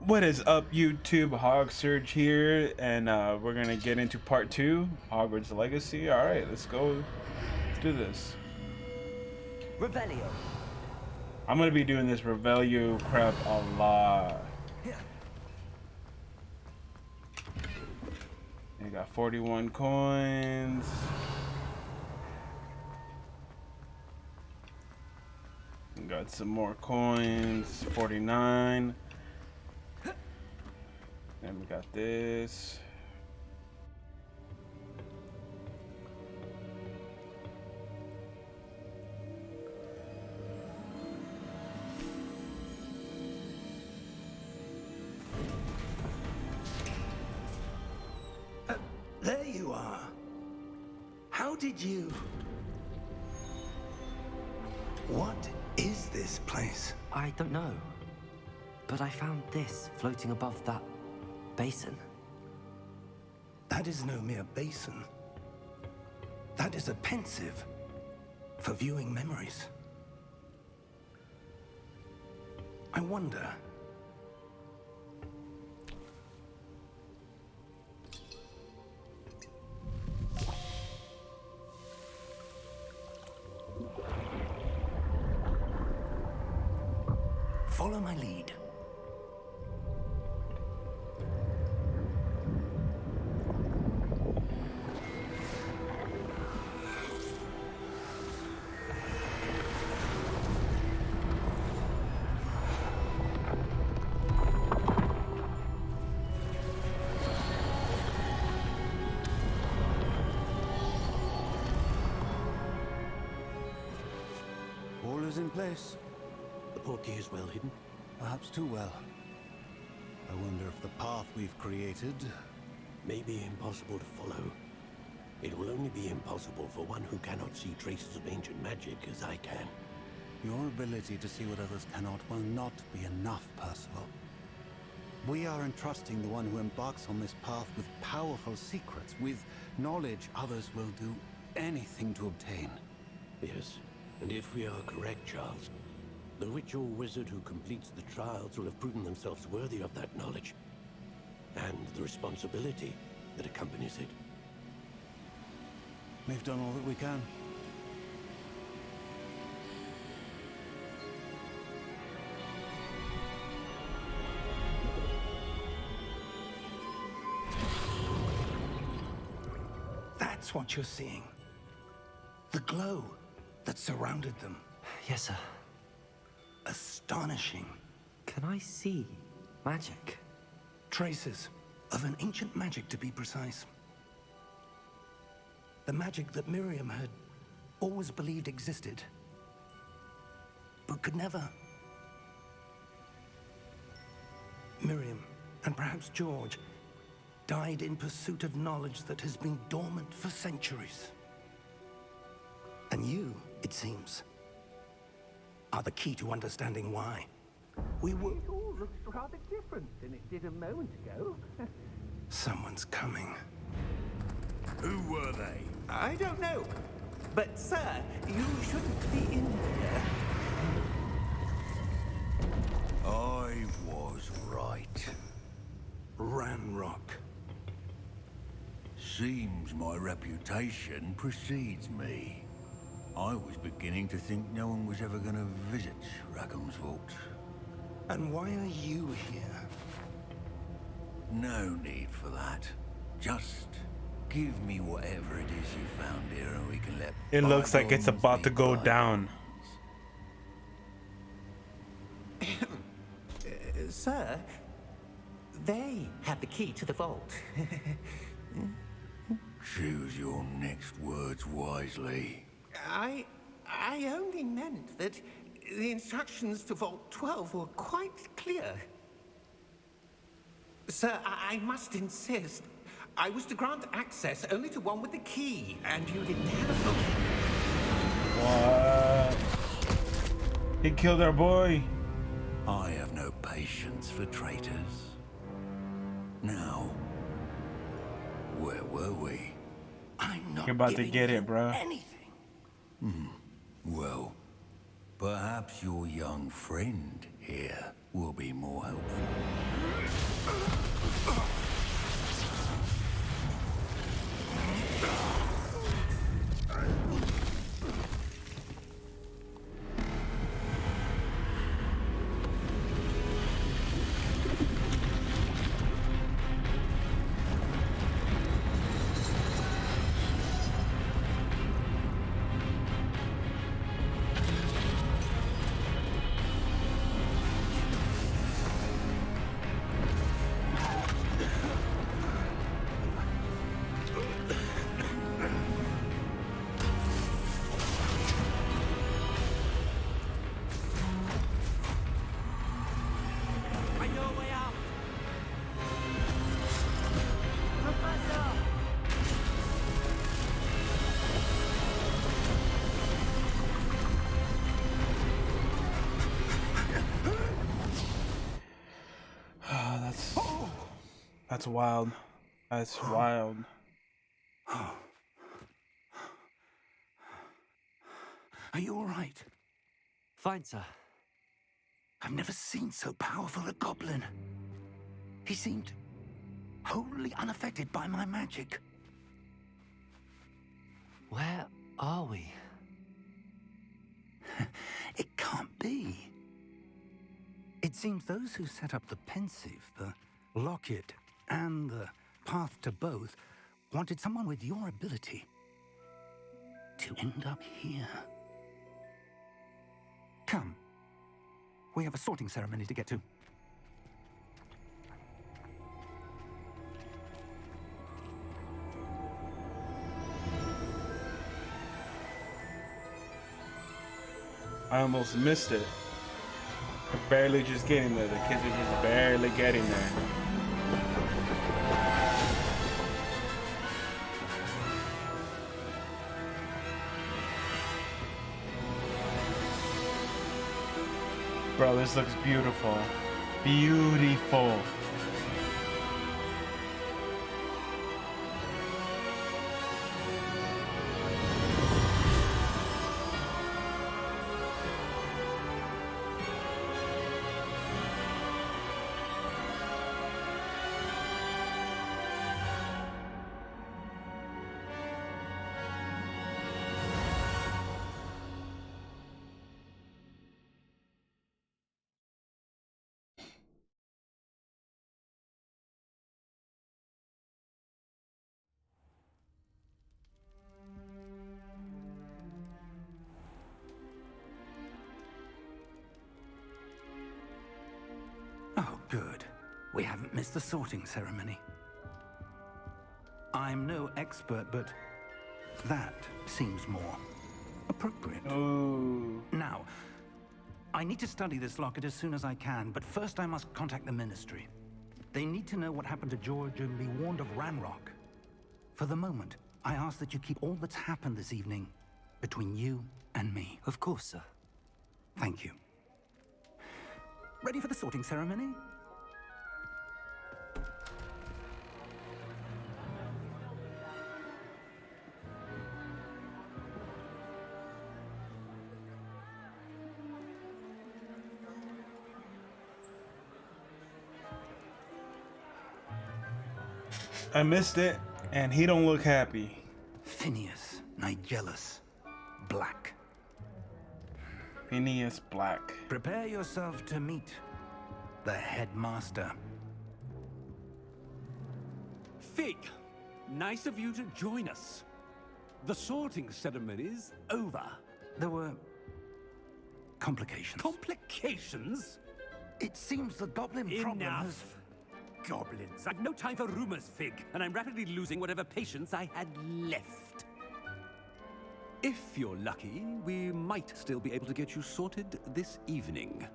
What is up, YouTube? Hog Surge here, and we're gonna get into part 2, Hogwarts Legacy. All right, let's go. Let's do this. Revelio. I'm gonna be doing this Revelio crap a lot. You got 41 coins. We got some more coins. 49. And we got this. There you are. How did you... What is this place? I don't know. But I found this floating above that basin. That is no mere basin. That is a pensive for viewing memories. I wonder... Follow my lead. All is in place. The portkey is well hidden. Perhaps too well. I wonder if the path we've created... May be impossible to follow. It will only be impossible for one who cannot see traces of ancient magic as I can. Your ability to see what others cannot will not be enough, Percival. We are entrusting the one who embarks on this path with powerful secrets, with knowledge others will do anything to obtain. Yes, and if we are correct, Charles, the witch or wizard who completes the trials will have proven themselves worthy of that knowledge, and the responsibility that accompanies it. We've done all that we can. That's what you're seeing. The glow that surrounded them. Yes, sir. Astonishing. Can I see magic? Traces of an ancient magic, to be precise. The magic that Miriam had always believed existed, but could never. Miriam, and perhaps George, died in pursuit of knowledge that has been dormant for centuries. And you, it seems, are the key to understanding why. We will... It all looks rather different than it did a moment ago. Someone's coming. Who were they? I don't know. But, sir, you shouldn't be in here. I was right. Ranrock. Seems my reputation precedes me. I was beginning to think no one was ever going to visit Rackham's vault. And why are you here? No need for that. Just give me whatever it is you found here and we can let... It looks like it's bygones about be to go bygones. down. Sir, they have the key to the vault. Choose your next words wisely. I only meant that the instructions to Vault 12 were quite clear. Sir, I must insist. I was to grant access only to one with the key, and you didn't have them. What? He killed our boy. I have no patience for traitors. Now, where were we? I'm not You're about to giving get you it, bro. anything. Well, perhaps your young friend here will be more helpful. That's wild. That's wild. Are you all right? Fine, sir. I've never seen so powerful a goblin. He seemed wholly unaffected by my magic. Where are we? It can't be. It seems those who set up the pensive, the locket, and the path to both wanted someone with your ability to end up here. Come. We have a sorting ceremony to get to. I almost missed it. We're barely just getting there. The kids are just barely getting there. Bro, this looks beautiful. Beautiful. Oh, good. We haven't missed the sorting ceremony. I'm no expert, but that seems more appropriate. Ooh. Now, I need to study this locket as soon as I can, but first I must contact the Ministry. They need to know what happened to George and be warned of Ranrock. For the moment, I ask that you keep all that's happened this evening between you and me. Of course, sir. Thank you. Ready for the sorting ceremony? I missed it, and he don't look happy. Phineas Nigellus Black. Phineas Black. Prepare yourself to meet the headmaster. Fig, nice of you to join us. The sorting ceremony's over. There were complications. Complications? It seems the goblin problem has... Enough. Goblins. I've no time for rumors, Fig, and I'm rapidly losing whatever patience I had left. If you're lucky, we might still be able to get you sorted this evening.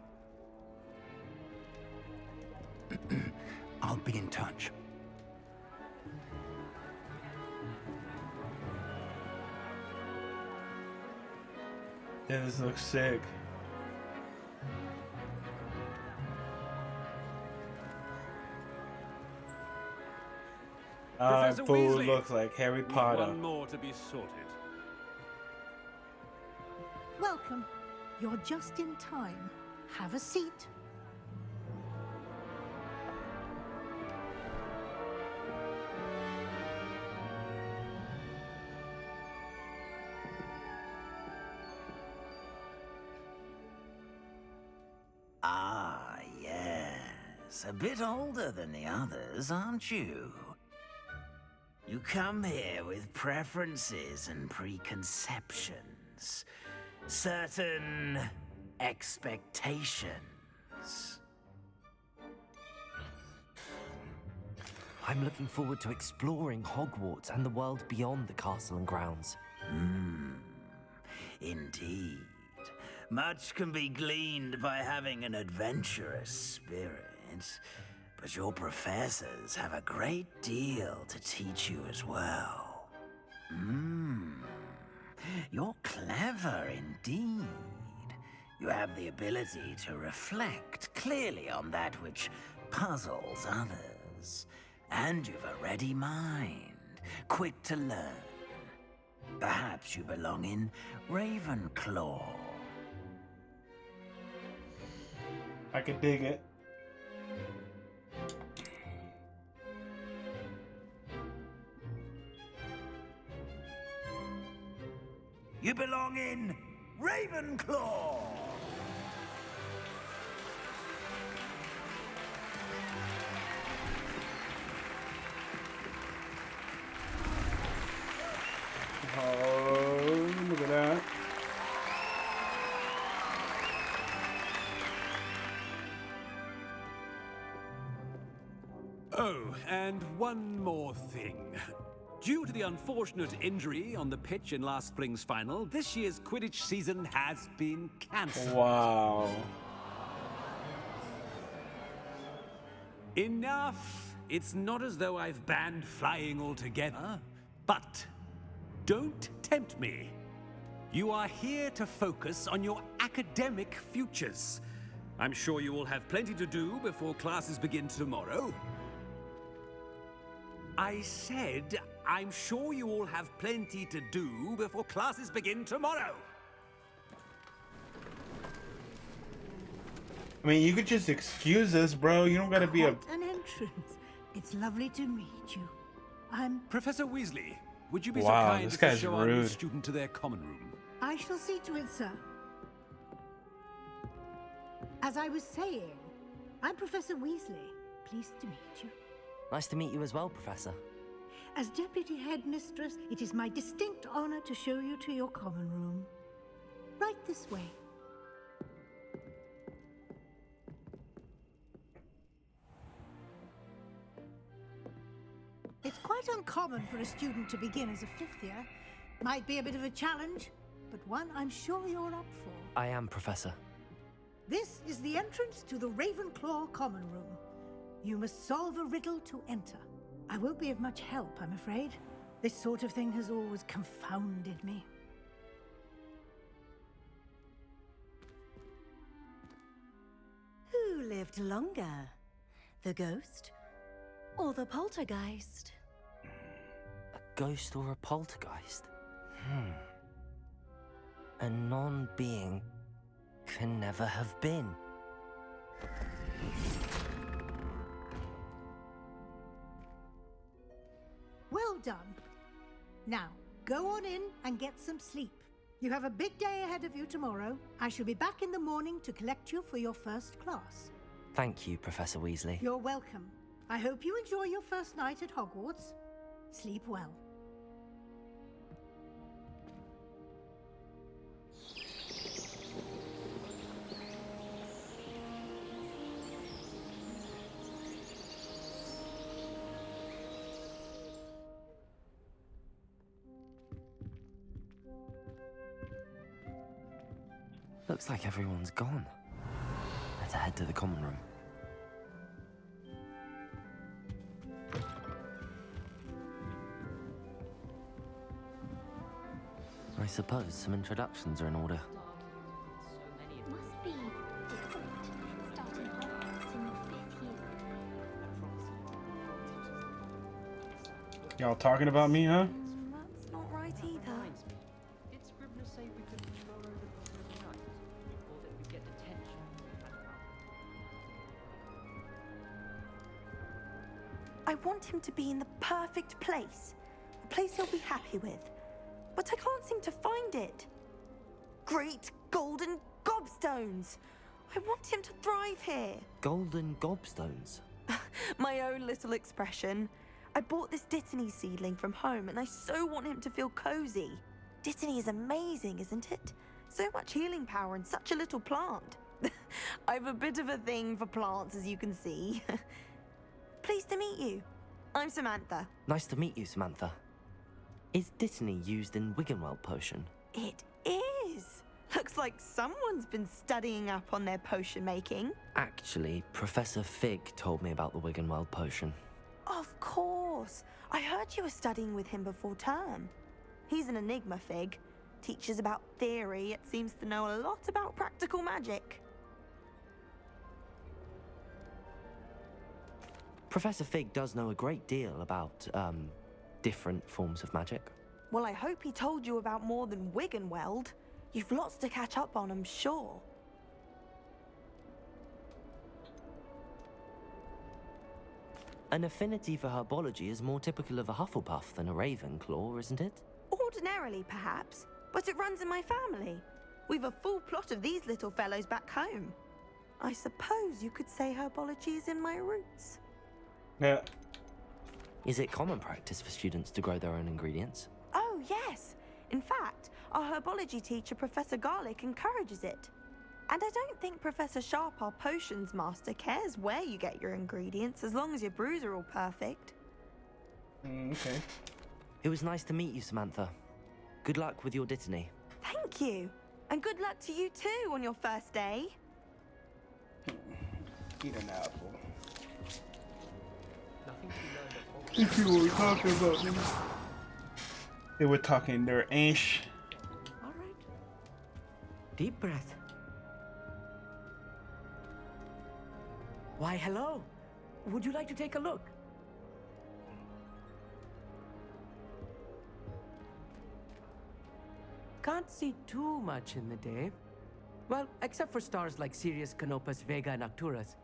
I'll be in touch. Yeah, this looks sick. Professor Fool Weasley, looks like Harry we've Potter. one more to be sorted. Welcome. You're just in time. Have a seat. Ah, yes. A bit older than the others, aren't you? You come here with preferences and preconceptions. Certain expectations. I'm looking forward to exploring Hogwarts and the world beyond the castle and grounds. Indeed. Much can be gleaned by having an adventurous spirit, but your professors have a great deal to teach you as well. You're clever indeed. You have the ability to reflect clearly on that which puzzles others, And you've a ready mind, quick to learn. Perhaps you belong in Ravenclaw. I can dig it. You belong in Ravenclaw! Oh, look at that. Oh, and one more thing. Due to the unfortunate injury on the pitch in last spring's final, this year's Quidditch season has been cancelled. Wow. Enough! It's not as though I've banned flying altogether, but don't tempt me. You are here to focus on your academic futures. I'm sure you all have plenty to do before classes begin tomorrow. I said, I'm sure you all have plenty to do before classes begin tomorrow. I mean, you could just excuse us, bro. You don't gotta be a... Quite an entrance. It's lovely to meet you. I'm... Professor Weasley, would you be so Wow, kind this as to guy's show our new rude. student to their common room? I shall see to it, sir. As I was saying, I'm Professor Weasley. Pleased to meet you. Nice to meet you as well, Professor. As Deputy Headmistress, it is my distinct honor to show you to your common room. Right this way. It's quite uncommon for a student to begin as a fifth year. Might be a bit of a challenge, but one I'm sure you're up for. I am, Professor. This is the entrance to the Ravenclaw common room. You must solve a riddle to enter. I won't be of much help, I'm afraid. This sort of thing has always confounded me. Who lived longer? The ghost or the poltergeist? A ghost or a poltergeist? A non-being can never have been. Well done. Now, go on in and get some sleep. You have a big day ahead of you tomorrow. I shall be back in the morning to collect you for your first class. Thank you, Professor Weasley. You're welcome. I hope you enjoy your first night at Hogwarts. Sleep well. Looks like everyone's gone. Better head to the common room. I suppose some introductions are in order. Must be different starting Hogwarts in your 5th year. Y'all talking about me, huh? That's not right either. Did Scribner say we could throw over the every night? Or that we get detention? I want him to be in the perfect place. A place he'll be happy with. But I can't seem to find it. Great golden gobstones! I want him to thrive here. Golden gobstones? My own little expression. I bought this Dittany seedling from home and I so want him to feel cozy. Dittany is amazing, isn't it? So much healing power in such a little plant. I have a bit of a thing for plants, as you can see. Pleased to meet you. I'm Samantha. Nice to meet you, Samantha. Is Dittany used in Wiggenweld potion? It is. Looks like someone's been studying up on their potion making. Actually, Professor Fig told me about the Wiggenweld potion. Of course. I heard you were studying with him before term. He's an enigma, Fig. Teaches about theory, yet seems to know a lot about practical magic. Professor Fig does know a great deal about, different forms of magic. Well, I hope he told you about more than Wiggenweld. You've lots to catch up on, I'm sure. An affinity for herbology is more typical of a Hufflepuff than a Ravenclaw, isn't it? Ordinarily, perhaps, but it runs in my family. We've a full plot of these little fellows back home. I suppose you could say herbology is in my roots. Yeah. Is it common practice for students to grow their own ingredients? Oh, yes. In fact, our herbology teacher, Professor Garlick, encourages it. And I don't think Professor Sharp, our potions master, cares where you get your ingredients, as long as your brews are all perfect. Okay. It was nice to meet you, Samantha. Good luck with your dittany. Thank you. And good luck to you too on your first day. Eat an apple. Nothing to learn at Hogwarts. These people were talking about me. They were talking their English. All right. Deep breath. Why, hello. Would you like to take a look? Can't see too much in the day. Well, except for stars like Sirius, Canopus, Vega, and Arcturus.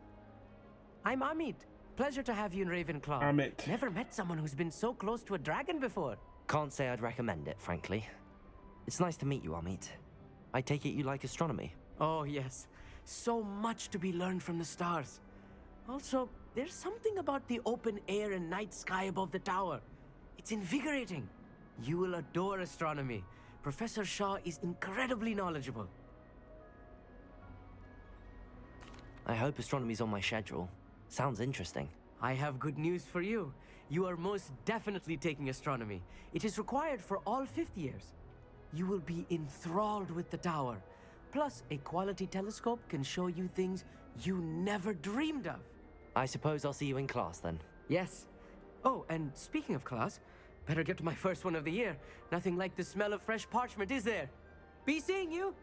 I'm Amit. Pleasure to have you in Ravenclaw. Amit. Never met someone who's been so close to a dragon before. Can't say I'd recommend it, frankly. It's nice to meet you, Amit. I take it you like astronomy. Oh, yes. So much to be learned from the stars. Also, there's something about the open air and night sky above the tower. It's invigorating. You will adore astronomy. Professor Shaw is incredibly knowledgeable. I hope astronomy's on my schedule. Sounds interesting. I have good news for you. You are most definitely taking astronomy. It is required for all fifth years. You will be enthralled with the tower. Plus, a quality telescope can show you things you never dreamed of. I suppose I'll see you in class then. Yes. Oh, and speaking of class, better get to my first one of the year. Nothing like the smell of fresh parchment, is there? Be seeing you!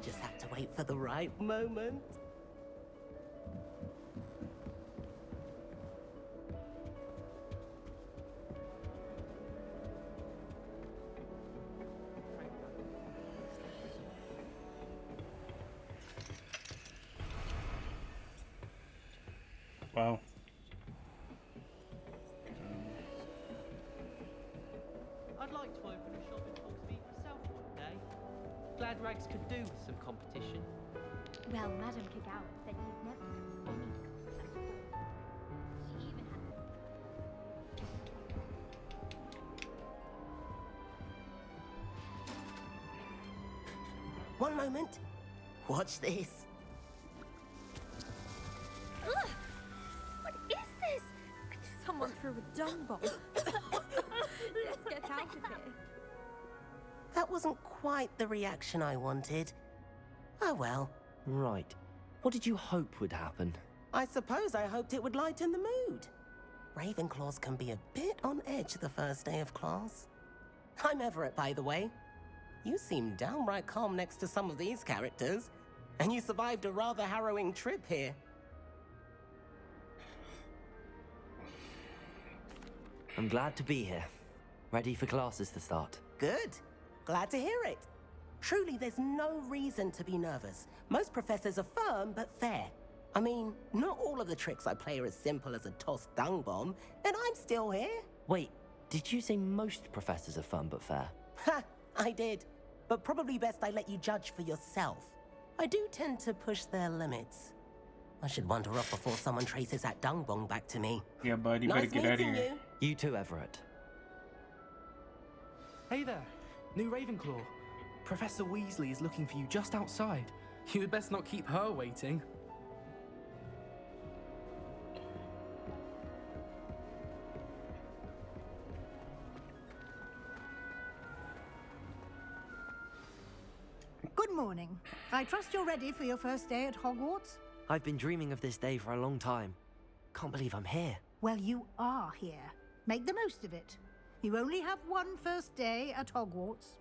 Just have to wait for the right moment. Wow. I'd like to open a shop in Hogsmeade myself one day. Glad Rags could do with some competition. Well, Madame Kagawa said you've never had any success. She even had... One moment. Watch this. Ugh! What is this? Someone threw a dung bomb. Let's get out of here. That wasn't quite the reaction I wanted. Oh well. Right. What did you hope would happen? I suppose I hoped it would lighten the mood. Ravenclaws can be a bit on edge the first day of class. I'm Everett, by the way. You seem downright calm next to some of these characters, and you survived a rather harrowing trip here. I'm glad to be here. Ready for classes to start. Good. Glad to hear it. Truly, there's no reason to be nervous. Most professors are firm but fair. I mean, not all of the tricks I play are as simple as a tossed dung bomb, and I'm still here. Wait, did you say most professors are fun but fair? Ha! I did. But probably best I let you judge for yourself. I do tend to push their limits. I should wander off before someone traces that dung bomb back to me. Yeah, buddy, Nice better get out of meeting here. You too, Everett. Hey there, new Ravenclaw. Professor Weasley is looking for you just outside. You'd best not keep her waiting. Good morning. I trust you're ready for your first day at Hogwarts? I've been dreaming of this day for a long time. Can't believe I'm here. Well, you are here. Make the most of it. You only have one first day at Hogwarts.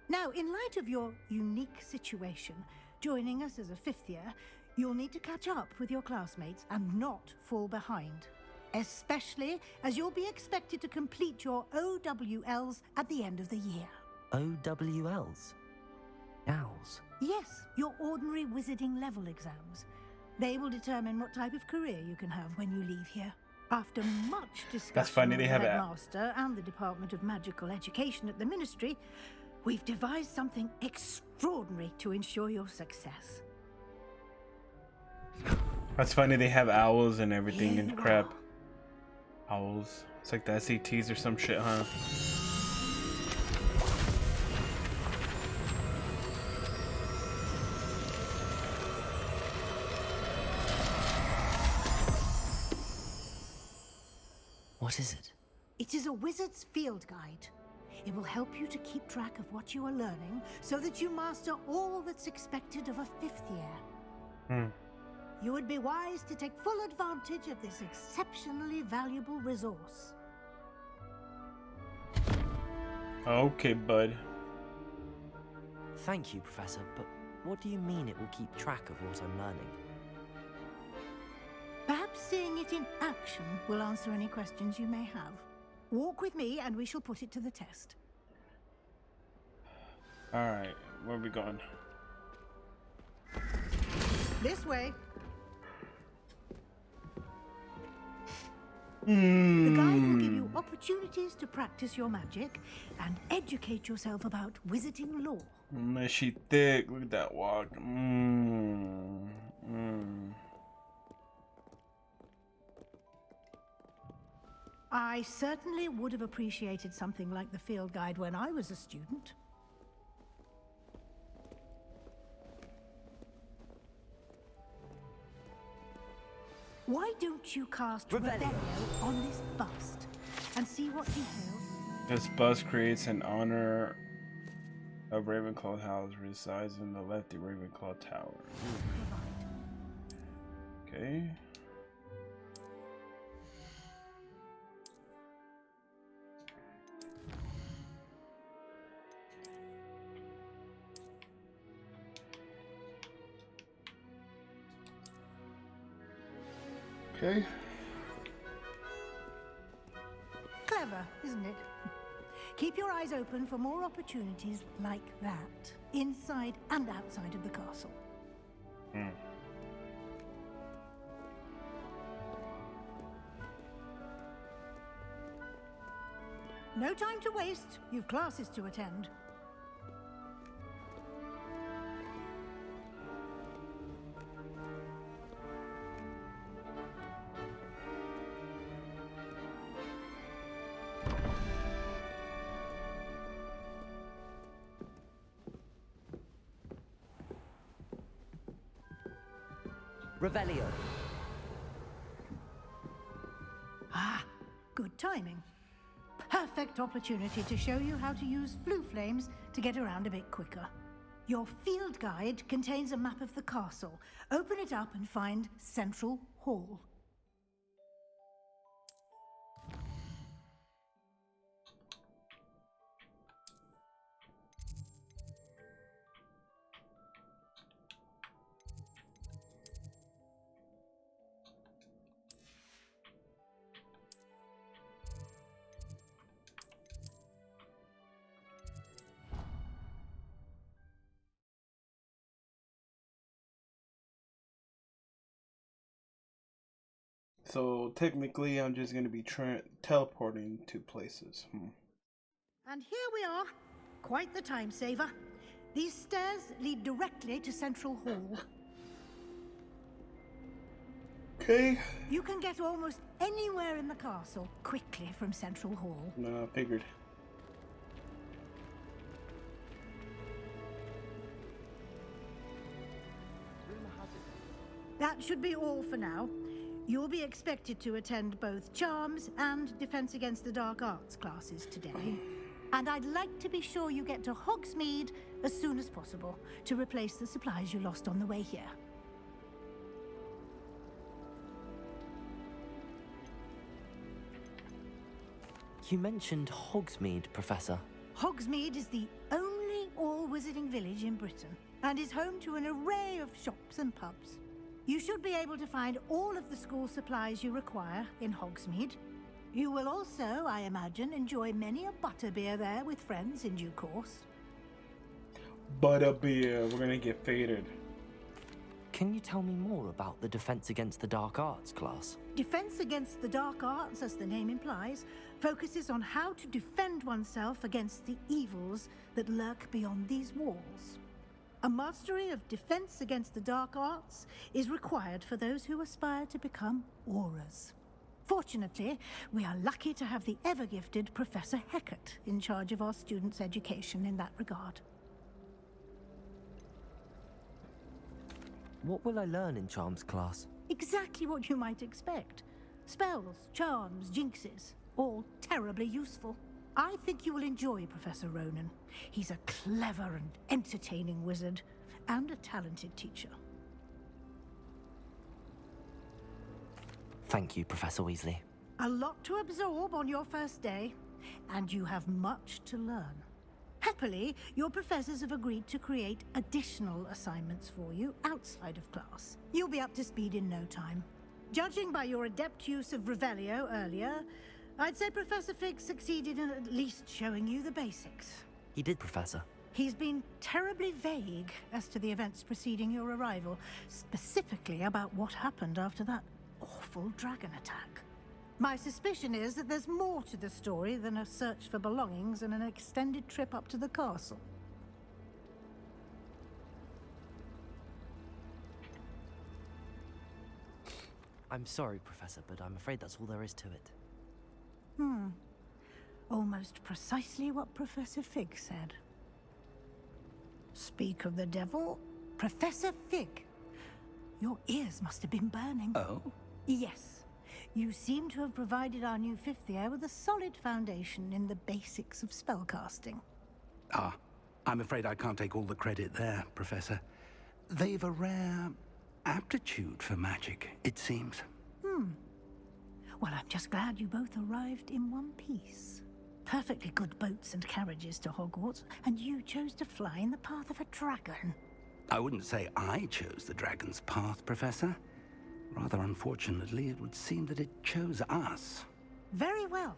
Now, in light of your unique situation, joining us as a 5th year, you'll need to catch up with your classmates and not fall behind. Especially as you'll be expected to complete your OWLs at the end of the year. OWLs? Owls? Yes, your ordinary wizarding level exams. They will determine what type of career you can have when you leave here. After much discussion funny, with they the have headmaster and the Department of Magical Education at the Ministry, we've devised something extraordinary to ensure your success. That's funny, they have owls and everything Here and you crap. Owls. It's like the SATs or some shit, huh? What is it? It is a wizard's field guide. It will help you to keep track of what you are learning so that you master all that's expected of a 5th year. You would be wise to take full advantage of this exceptionally valuable resource. Okay, bud. Thank you, Professor, but what do you mean it will keep track of what I'm learning? Perhaps seeing it in action will answer any questions you may have. Walk with me and we shall put it to the test. Alright, where are we going? This way. The Hmm. guide will give you opportunities to practice your magic and educate yourself about wizarding lore. She thick. Look at that walk. I certainly would have appreciated something like the field guide when I was a student. Why don't you cast Revelio on this bust and see what details? This bust creates an honor of Ravenclaw House, resides in the Lefty Ravenclaw Tower. Okay. Okay. Clever, isn't it? Keep your eyes open for more opportunities like that, inside and outside of the castle. No time to waste. You've classes to attend. Revelio. Ah, good timing. Perfect opportunity to show you how to use flue flames to get around a bit quicker. Your field guide contains a map of the castle. Open it up and find Central Hall. So technically, I'm just gonna be teleporting to places. And here we are. Quite the time saver. These stairs lead directly to Central Hall. Okay. You can get almost anywhere in the castle quickly from Central Hall. No, I figured. That should be all for now. You'll be expected to attend both Charms and Defense Against the Dark Arts classes today. And I'd like to be sure you get to Hogsmeade as soon as possible to replace the supplies you lost on the way here. You mentioned Hogsmeade, Professor. Hogsmeade is the only wizarding village in Britain and is home to an array of shops and pubs. You should be able to find all of the school supplies you require in Hogsmeade. You will also, I imagine, enjoy many a butterbeer there with friends in due course. Butterbeer, we're gonna get faded. Can you tell me more about the Defense Against the Dark Arts class? Defense Against the Dark Arts, as the name implies, focuses on how to defend oneself against the evils that lurk beyond these walls. A mastery of Defense Against the Dark Arts is required for those who aspire to become Aurors. Fortunately, we are lucky to have the ever-gifted Professor Hecat in charge of our students' education in that regard. What will I learn in Charms class? Exactly what you might expect. Spells, charms, jinxes, all terribly useful. I think you will enjoy Professor Ronan. He's a clever and entertaining wizard, and a talented teacher. Thank you, Professor Weasley. A lot to absorb on your first day, and you have much to learn. Happily, your professors have agreed to create additional assignments for you outside of class. You'll be up to speed in no time. Judging by your adept use of Revelio earlier, I'd say Professor Fig succeeded in at least showing you the basics. He did, Professor. He's been terribly vague as to the events preceding your arrival, specifically about what happened after that awful dragon attack. My suspicion is that there's more to the story than a search for belongings and an extended trip up to the castle. I'm sorry, Professor, but I'm afraid that's all there is to it. Almost precisely what Professor Fig said. Speak of the devil, Professor Fig. Your ears must have been burning. Oh? Yes. You seem to have provided our new fifth year with a solid foundation in the basics of spellcasting. Ah, I'm afraid I can't take all the credit there, Professor. They've a rare aptitude for magic, it seems. Well, I'm just glad you both arrived in one piece. Perfectly good boats and carriages to Hogwarts, and you chose to fly in the path of a dragon. I wouldn't say I chose the dragon's path, Professor. Rather unfortunately, it would seem that it chose us. Very well.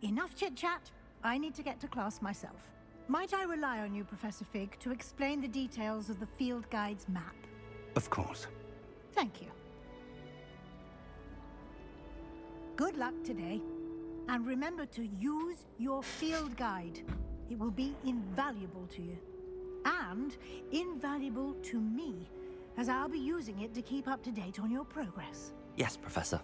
Enough chit-chat. I need to get to class myself. Might I rely on you, Professor Fig, to explain the details of the field guide's map? Of course. Thank you. Good luck today. And remember to use your field guide. It will be invaluable to you. And invaluable to me, as I'll be using it to keep up to date on your progress. Yes, Professor.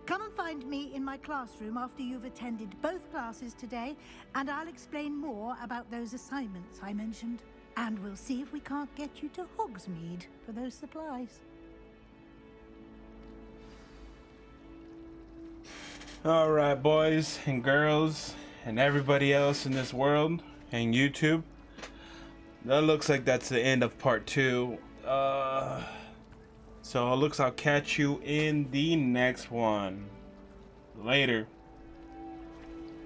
Come and find me in my classroom after you've attended both classes today, and I'll explain more about those assignments I mentioned. And we'll see if we can't get you to Hogsmeade for those supplies. All right, boys and girls and everybody else in this world and YouTube. That looks like that's the end of part 2. So it looks I'll catch you in the next one. Later.